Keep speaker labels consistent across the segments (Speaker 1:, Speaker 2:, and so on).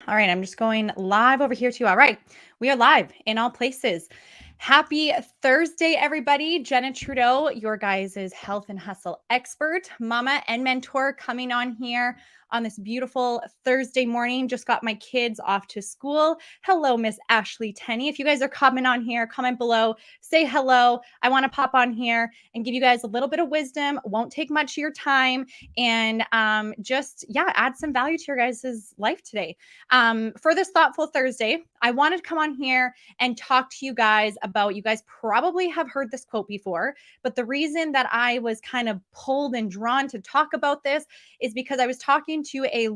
Speaker 1: All right, I'm just going live over here too. All right, we are live in all places. Happy Thursday, everybody. Jenna Trudeau, your guys' health and hustle expert, mama and mentor, coming on here on this beautiful Thursday morning. Just got my kids off to school. Hello, Miss Ashley Tenney. If you guys are coming on here, comment below, say hello. I want to pop on here and give you guys a little bit of wisdom. Won't take much of your time, and add some value to your guys' life today. For this Thoughtful Thursday, I wanted to come on here and talk to you guys about, you guys probably have heard this quote before, but the reason that I was kind of pulled and drawn to talk about this is because I was talking to a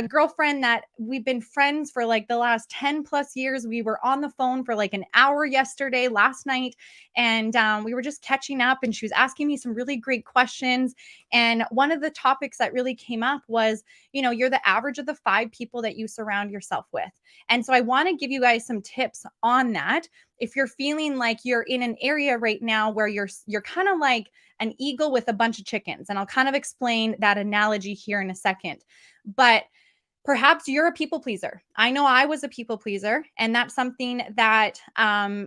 Speaker 1: girlfriend that we've been friends for like the last 10 plus years. We were on the phone for like an hour last night, and we were just catching up, and she was asking me some really great questions. And one of the topics that really came up was, you're the average of the 5 people that you surround yourself with. And so I want to give you guys some tips on that. If you're feeling like you're in an area right now where you're kind of like an eagle with a bunch of chickens, and I'll kind of explain that analogy here in a second. But perhaps you're a people pleaser. I know I was a people pleaser, and that's something that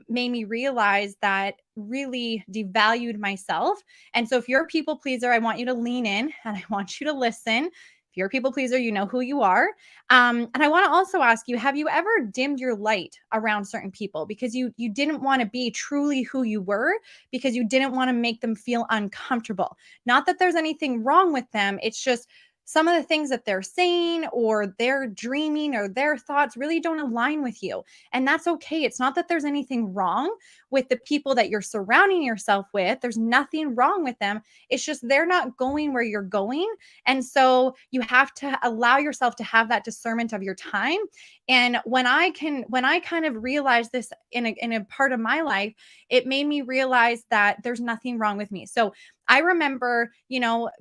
Speaker 1: made me realize that really devalued myself. And so if you're a people pleaser, I want you to lean in and I want you to listen. If you're a people pleaser, you know who you are. And I want to also ask you, have you ever dimmed your light around certain people because you didn't want to be truly who you were, because you didn't want to make them feel uncomfortable? Not that there's anything wrong with them. It's just some of the things that they're saying or they're dreaming or their thoughts really don't align with you. And that's okay. It's not that there's anything wrong with the people that you're surrounding yourself with. There's nothing wrong with them. It's just they're not going where you're going. And so you have to allow yourself to have that discernment of your time. And when I kind of realized this in a part of my life, it made me realize that there's nothing wrong with me. So I remember,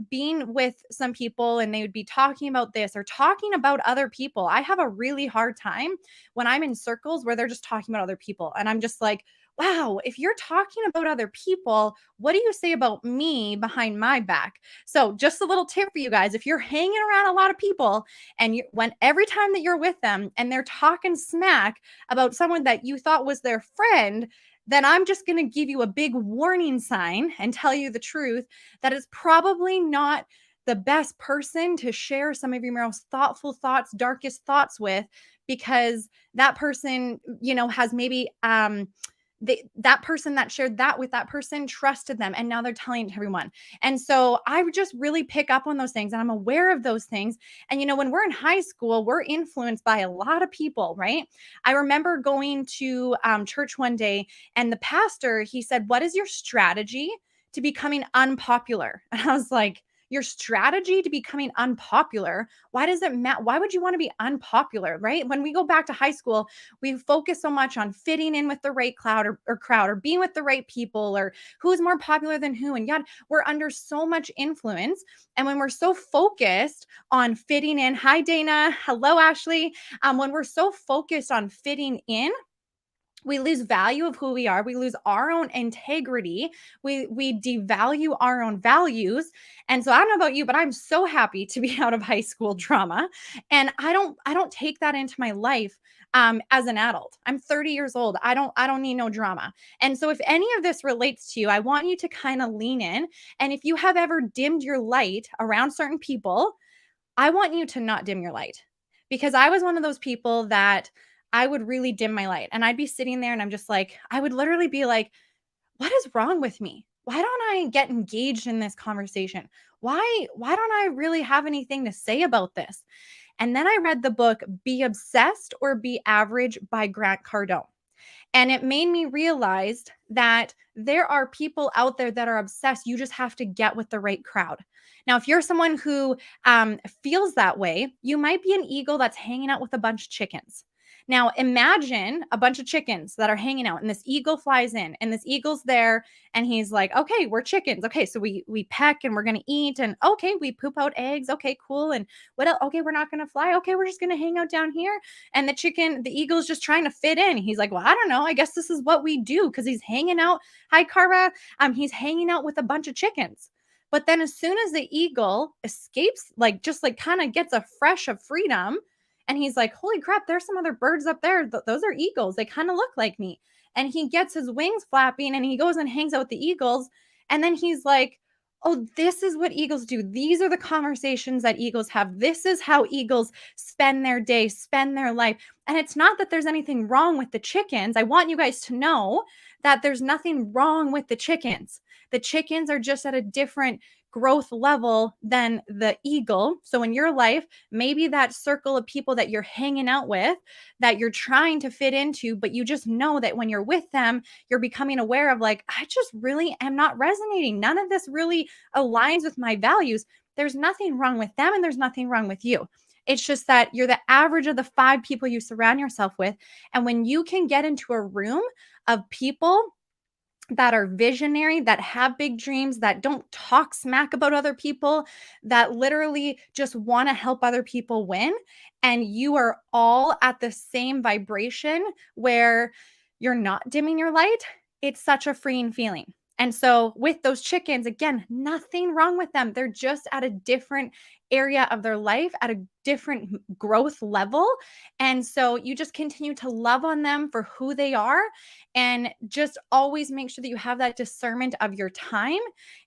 Speaker 1: being with some people and they would be talking about this or talking about other people. I have a really hard time when I'm in circles where they're just talking about other people. And I'm just like, wow, if you're talking about other people, what do you say about me behind my back? So just a little tip for you guys. If you're hanging around a lot of people and every time that you're with them and they're talking smack about someone that you thought was their friend, then I'm just going to give you a big warning sign and tell you the truth that it's probably not the best person to share some of your most thoughtful thoughts, darkest thoughts with, because that person, has maybe that person that shared that with that person trusted them, and now they're telling it to everyone. And so I would just really pick up on those things, and I'm aware of those things. And when we're in high school, we're influenced by a lot of people, right? I remember going to church one day, and the pastor, he said, "What is your strategy to becoming unpopular?" And I was like, your strategy to becoming unpopular? Why does it matter? Why would you want to be unpopular, right? When we go back to high school, we focus so much on fitting in with the right crowd or being with the right people or who's more popular than who. And yet we're under so much influence. And when we're so focused on fitting in, hi, Dana. Hello, Ashley. When we're so focused on fitting in, we lose value of who we are. We lose our own integrity. We devalue our own values. And so I don't know about you, but I'm so happy to be out of high school drama. And I don't take that into my life as an adult. I'm 30 years old. I don't need no drama. And so if any of this relates to you, I want you to kind of lean in. And if you have ever dimmed your light around certain people, I want you to not dim your light, because I was one of those people that I would really dim my light, and I'd be sitting there and I'm just like, I would literally be like, what is wrong with me? Why don't I get engaged in this conversation? Why don't I really have anything to say about this? And then I read the book Be Obsessed or Be Average by Grant Cardone. And it made me realize that there are people out there that are obsessed. You just have to get with the right crowd. Now, if you're someone who feels that way, you might be an eagle that's hanging out with a bunch of chickens. Now, imagine a bunch of chickens that are hanging out, and this eagle flies in, and this eagle's there, and he's like, "Okay, we're chickens. Okay, so we peck, and we're gonna eat, and okay, we poop out eggs. Okay, cool. And what else? Okay, we're not gonna fly. Okay, we're just gonna hang out down here." And the eagle's just trying to fit in. He's like, "Well, I don't know. I guess this is what we do," because he's hanging out. Hi, Cara. He's hanging out with a bunch of chickens. But then as soon as the eagle escapes, like just like kind of gets a fresh of freedom, And he's like, holy crap, there's some other birds up there. Those are eagles. They kind of look like me. And he gets his wings flapping and he goes and hangs out with the eagles. And then he's like, oh, this is what eagles do. These are the conversations that eagles have. This is how eagles spend their day, spend their life. And it's not that there's anything wrong with the chickens. I want you guys to know that there's nothing wrong with the chickens. The chickens are just at a different growth level than the eagle. So in your life, maybe that circle of people that you're hanging out with, that you're trying to fit into, but you just know that when you're with them, you're becoming aware of like, I just really am not resonating. None of this really aligns with my values. There's nothing wrong with them and there's nothing wrong with you. It's just that you're the average of the 5 people you surround yourself with. And when you can get into a room of people that are visionary, that have big dreams, that don't talk smack about other people, that literally just want to help other people win, and you are all at the same vibration where you're not dimming your light, it's such a freeing feeling. And so with those chickens, again, nothing wrong with them. They're just at a different area of their life, at a different growth level. And so you just continue to love on them for who they are, and just always make sure that you have that discernment of your time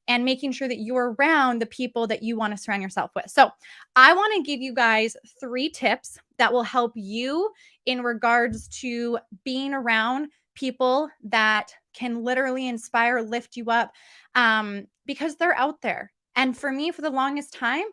Speaker 1: and making sure that you're around the people that you want to surround yourself with. So I want to give you guys 3 tips that will help you in regards to being around people that can literally inspire, lift you up, because they're out there. And for me, for the longest time,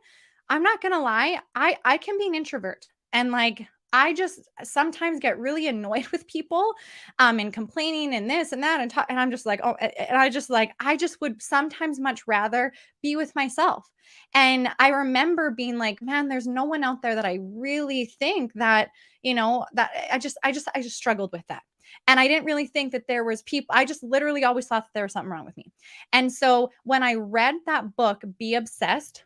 Speaker 1: I'm not gonna lie, I can be an introvert, and like I just sometimes get really annoyed with people, and complaining and this and that, and I'm just like, oh, and I just would sometimes much rather be with myself. And I remember being like, man, there's no one out there that I really think that, that I just struggled with that. And I didn't really think that there was people. I just literally always thought that there was something wrong with me. And so when I read that book, Be Obsessed,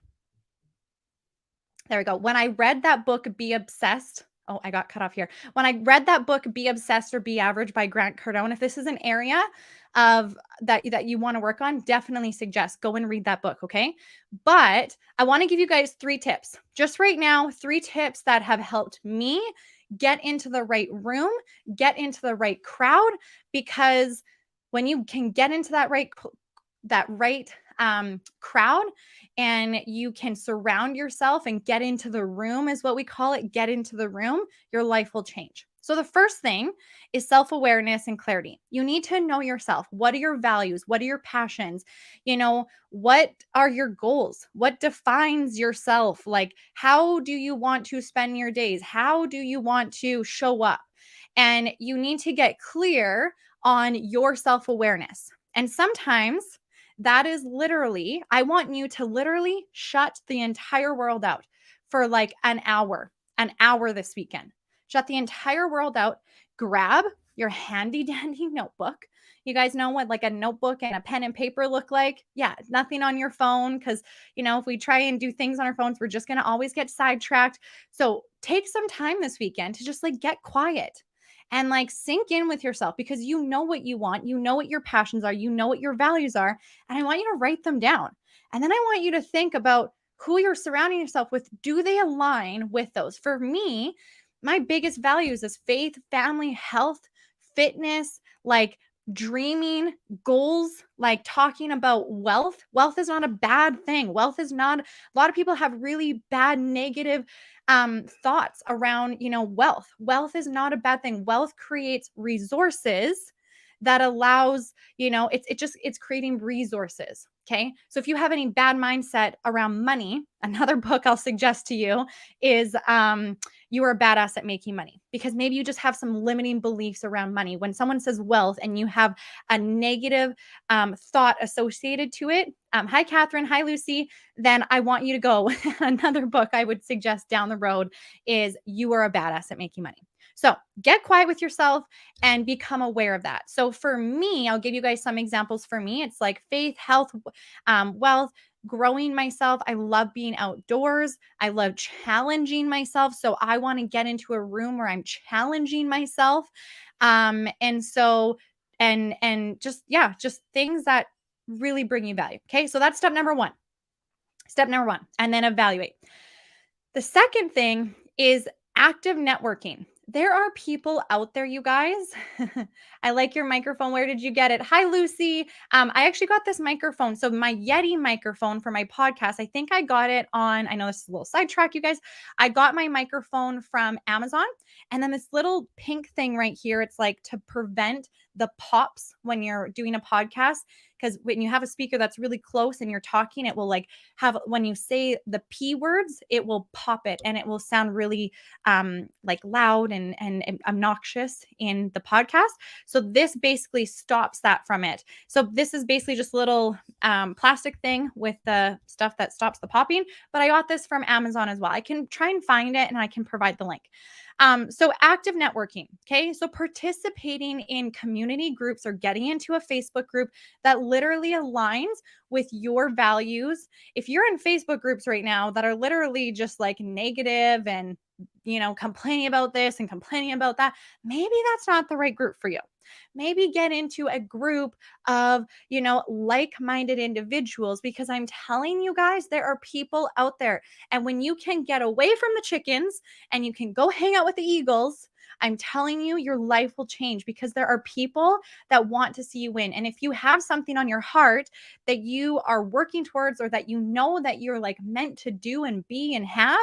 Speaker 1: there we go. When I read that book, Be Obsessed. Oh, I got cut off here. When I read that book, Be Obsessed or Be Average by Grant Cardone, if this is an area of that you want to work on, definitely suggest go and read that book, okay? But I want to give you guys 3 tips. Just right now, 3 tips that have helped me get into the right room, get into the right crowd, because when you can get into that right crowd, and you can surround yourself and get into the room, is what we call it, get into the room, your life will change. So the first thing is self-awareness and clarity. You need to know yourself. What are your values? What are your passions? What are your goals? What defines yourself? Like, how do you want to spend your days? How do you want to show up? And you need to get clear on your self-awareness. And sometimes that is literally, I want you to literally shut the entire world out for like an hour this weekend. Shut the entire world out. Grab your handy dandy notebook. You guys know what like a notebook and a pen and paper look like? Yeah, nothing on your phone, because, if we try and do things on our phones, we're just going to always get sidetracked. So take some time this weekend to just like get quiet and like sink in with yourself, because you know what you want, you know what your passions are, you know what your values are, and I want you to write them down. And then I want you to think about who you're surrounding yourself with. Do they align with those? For me, my biggest values is faith, family, health, fitness, like dreaming, goals, like talking about wealth. Wealth is not a bad thing. Wealth is not, a lot of people have really bad negative thoughts around, wealth. Wealth is not a bad thing. Wealth creates resources that allows, it's creating resources. Okay. So if you have any bad mindset around money, another book I'll suggest to you is You Are a Badass at Making Money, because maybe you just have some limiting beliefs around money. When someone says wealth and you have a negative thought associated to it, hi, Catherine. Hi, Lucy. Then I want you to go. Another book I would suggest down the road is You Are a Badass at Making Money. So get quiet with yourself and become aware of that. So for me, I'll give you guys some examples. For me, it's like faith, health, wealth, growing myself. I love being outdoors. I love challenging myself. So I want to get into a room where I'm challenging myself. And so, and just, yeah, just things that really bring you value. Okay. So that's step number 1. Step number 1, and then evaluate. The second thing is active networking. There are people out there, you guys. I like your microphone. Where did you get it? Hi, Lucy. I actually got this microphone. So my Yeti microphone for my podcast, I think I got it on, I know this is a little sidetrack, you guys. I got my microphone from Amazon. And then this little pink thing right here, it's like to prevent the pops when you're doing a podcast. Because when you have a speaker that's really close and you're talking, it will like have, when you say the P words, it will pop it and it will sound really like loud and obnoxious in the podcast. So this basically stops that from it. So this is basically just a little plastic thing with the stuff that stops the popping. But I got this from Amazon as well. I can try and find it and I can provide the link. So active networking. Okay. So participating in community groups or getting into a Facebook group that literally aligns with your values. If you're in Facebook groups right now that are literally just like negative and, complaining about this and complaining about that, maybe that's not the right group for you. Maybe get into a group of, like-minded individuals, because I'm telling you guys, there are people out there. And when you can get away from the chickens and you can go hang out with the eagles, I'm telling you, your life will change, because there are people that want to see you win. And if you have something on your heart that you are working towards, or that that you're like meant to do and be and have,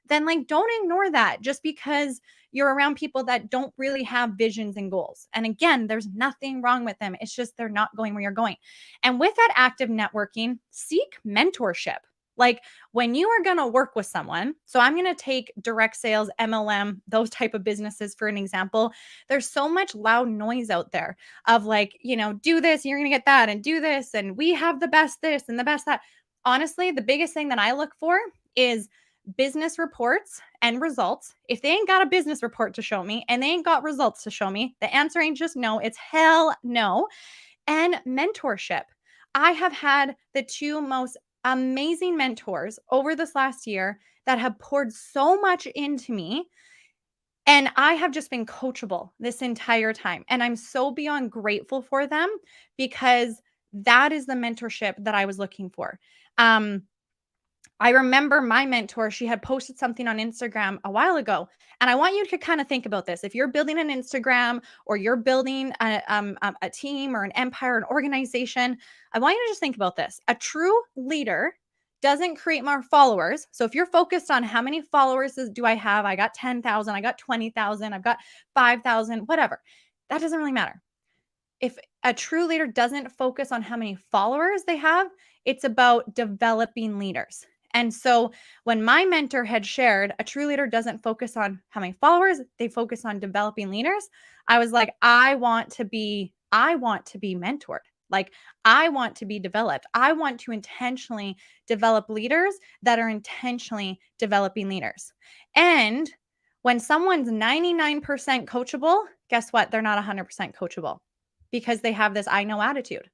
Speaker 1: then like don't ignore that just because you're around people that don't really have visions and goals. And again, there's nothing wrong with them. It's just they're not going where you're going. And with that active networking, seek mentorship. Like when you are going to work with someone, so I'm going to take direct sales, MLM, those type of businesses for an example. There's so much loud noise out there of like, do this, you're going to get that, and do this, and we have the best this and the best that. Honestly, the biggest thing that I look for is business reports and results. If they ain't got a business report to show me and they ain't got results to show me, the answer ain't just no, it's hell no. And mentorship. I have had the two most amazing mentors over this last year that have poured so much into me. And I have just been coachable this entire time. And I'm so beyond grateful for them, because that is the mentorship that I was looking for. I remember my mentor, she had posted something on Instagram a while ago. And I want you to kind of think about this. If you're building an Instagram, or you're building a team or an empire, an organization, I want you to just think about this. A true leader doesn't create more followers. So if you're focused on how many followers do I have, I got 10,000, I got 20,000, I've got 5,000, whatever. That doesn't really matter. If a true leader doesn't focus on how many followers they have, it's about developing leaders. And so when my mentor had shared, a true leader doesn't focus on how many followers, they focus on developing leaders. I was like, I want to be mentored. Like, I want to be developed. I want to intentionally develop leaders that are intentionally developing leaders. And when someone's 99% coachable, guess what? They're not 100% coachable, because they have this I know attitude.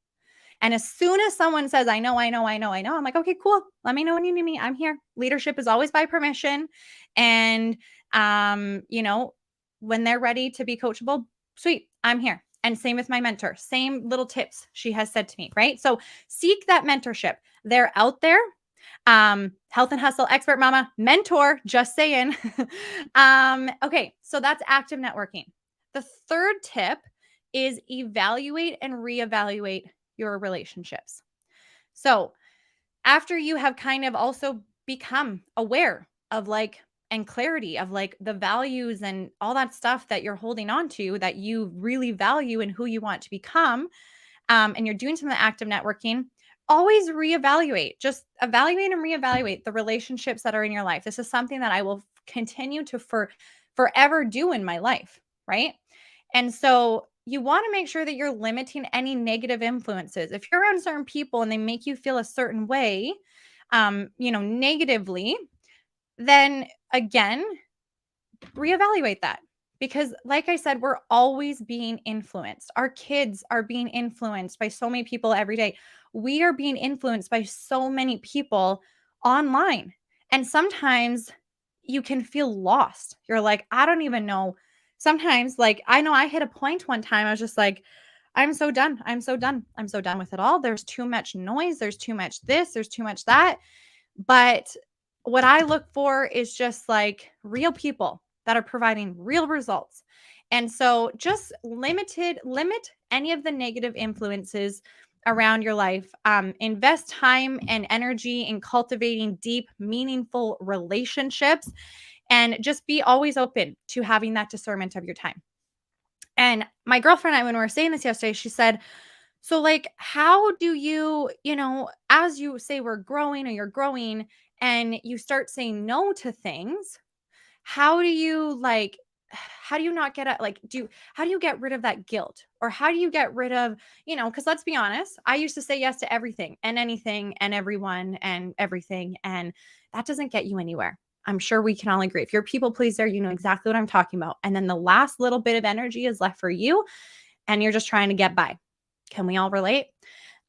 Speaker 1: And as soon as someone says, I know, I'm like, okay, cool. Let me know when you need me. I'm here. Leadership is always by permission. And, when they're ready to be coachable, sweet, I'm here. And same with my mentor, same little tips she has said to me, right? So seek that mentorship. They're out there. Health and Hustle Expert Mama mentor, just saying. Okay, so that's active networking. The third tip is evaluate and reevaluate your relationships. So after you have kind of also become aware of and clarity of the values and all that stuff that you're holding on to, that you really value and who you want to become, and you're doing some of the active networking, always reevaluate. Just evaluate and reevaluate the relationships that are in your life. This is something that I will continue to forever do in my life, right? And so you want to make sure that you're limiting any negative influences. If you're around certain people and they make you feel a certain way, negatively, then again, reevaluate that. Because like I said, we're always being influenced. Our kids are being influenced by so many people every day. We are being influenced by so many people online. And sometimes you can feel lost. You're like, I don't even know. Sometimes, I know I hit a point one time, I was just like, I'm so done. I'm so done. I'm so done with it all. There's too much noise. There's too much this. There's too much that. But what I look for is just real people. that are providing real results. And so just limit any of the negative influences around your life. Invest time and energy in cultivating deep, meaningful relationships, and just be always open to having that discernment of your time. And my girlfriend and I, when we were saying this yesterday, she said, so, like, how do you, as you say, we're growing or you're growing and you start saying no to things, how do you like, how do you not get like, how do you get rid of that guilt? Or how do you get rid of, because let's be honest, I used to say yes to everything and anything and everyone and everything. And that doesn't get you anywhere. I'm sure we can all agree. If you're a people pleaser, you know exactly what I'm talking about. And then the last little bit of energy is left for you and you're just trying to get by. Can we all relate?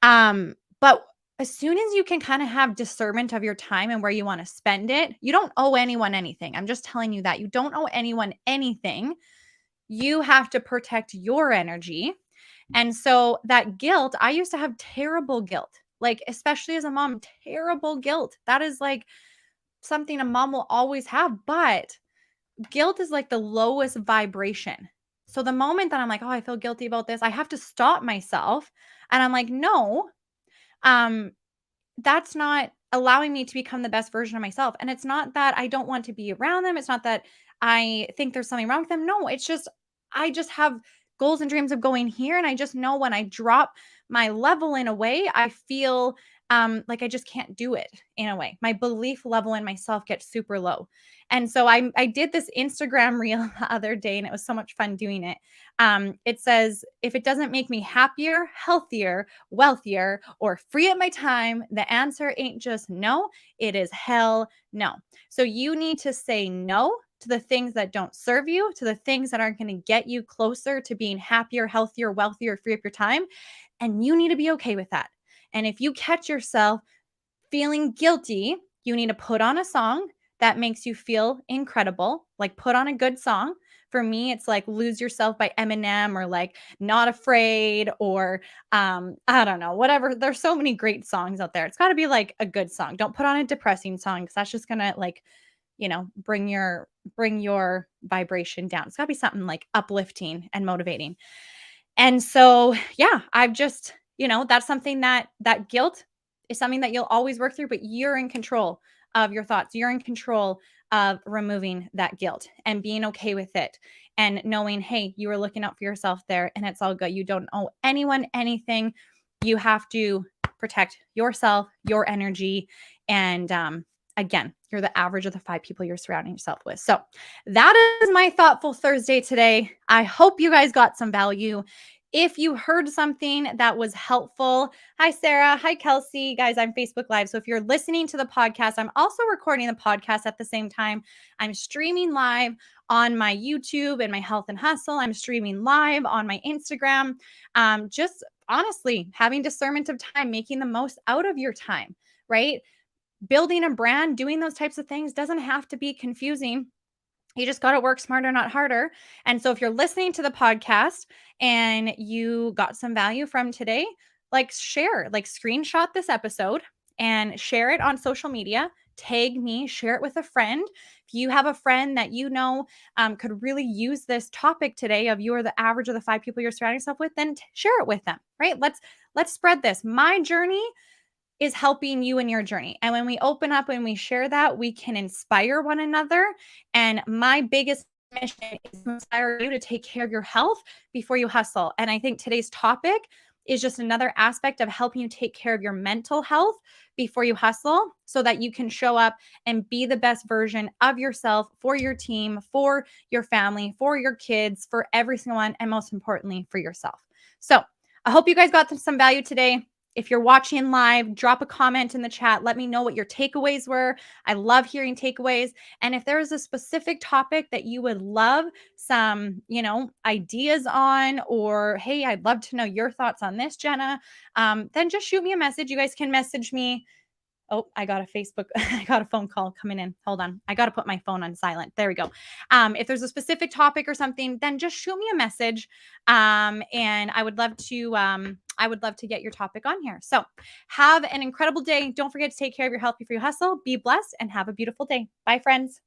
Speaker 1: But as soon as you can kind of have discernment of your time and where you want to spend it, you don't owe anyone anything. I'm just telling you that you don't owe anyone anything. You have to protect your energy. And so that guilt, I used to have terrible guilt, like, especially as a mom, terrible guilt. That is like something a mom will always have. But guilt is like the lowest vibration. So the moment that I'm like, oh, I feel guilty about this, I have to stop myself. And I'm like, no, um, that's not allowing me to become the best version of myself. And it's not that I don't want to be around them. It's not that I think there's something wrong with them. No, it's just, I just have goals and dreams of going here. And I just know when I drop my level in a way, I feel like I just can't do it in a way. My belief level in myself gets super low. And so I did this Instagram reel the other day and it was so much fun doing it. It says, if it doesn't make me happier, healthier, wealthier, or free up my time, the answer ain't just no, it is hell no. So you need to say no to the things that don't serve you, to the things that aren't going to get you closer to being happier, healthier, wealthier, free up your time. And you need to be okay with that. And if you catch yourself feeling guilty, you need to put on a song that makes you feel incredible. Like, put on a good song. For me, it's like Lose Yourself by Eminem, or like Not Afraid, or I don't know, whatever. There's so many great songs out there. It's got to be like a good song. Don't put on a depressing song because that's just gonna, like, bring your vibration down. It's got to be something like uplifting and motivating. And so, yeah, I've just, that's something that guilt is something that you'll always work through, but you're in control of your thoughts. You're in control of removing that guilt and being okay with it and knowing, hey, you were looking out for yourself there and it's all good. You don't owe anyone anything. You have to protect yourself, your energy. And again, you're the average of the 5 people you're surrounding yourself with. So that is my Thoughtful Thursday today. I hope you guys got some value. If you heard something that was helpful, hi, Sarah. Hi, Kelsey. Guys, I'm Facebook Live. So if you're listening to the podcast, I'm also recording the podcast at the same time. I'm streaming live on my YouTube and my Health and Hustle. I'm streaming live on my Instagram. Just honestly, having discernment of time, making the most out of your time, right? Building a brand, doing those types of things doesn't have to be confusing. You just got to work smarter, not harder. And so if you're listening to the podcast and you got some value from today, like, share, like, screenshot this episode and share it on social media. Tag me, share it with a friend. If you have a friend that could really use this topic today of you are the average of the 5 people you're surrounding yourself with, then share it with them, right? Let's spread this. My journey is helping you in your journey. And when we open up and we share that, we can inspire one another. And my biggest mission is to inspire you to take care of your health before you hustle. And I think today's topic is just another aspect of helping you take care of your mental health before you hustle, so that you can show up and be the best version of yourself for your team, for your family, for your kids, for every single one, and most importantly, for yourself. So I hope you guys got some value today. If you're watching live, drop a comment in the chat. Let me know what your takeaways were. I love hearing takeaways. And if there is a specific topic that you would love some, ideas on, or, hey, I'd love to know your thoughts on this, Jenna, then just shoot me a message. You guys can message me. Oh, I got a phone call coming in. Hold on. I got to put my phone on silent. There we go. If there's a specific topic or something, then just shoot me a message. And I would love to get your topic on here. So have an incredible day. Don't forget to take care of your health before you hustle. Be blessed and have a beautiful day. Bye, friends.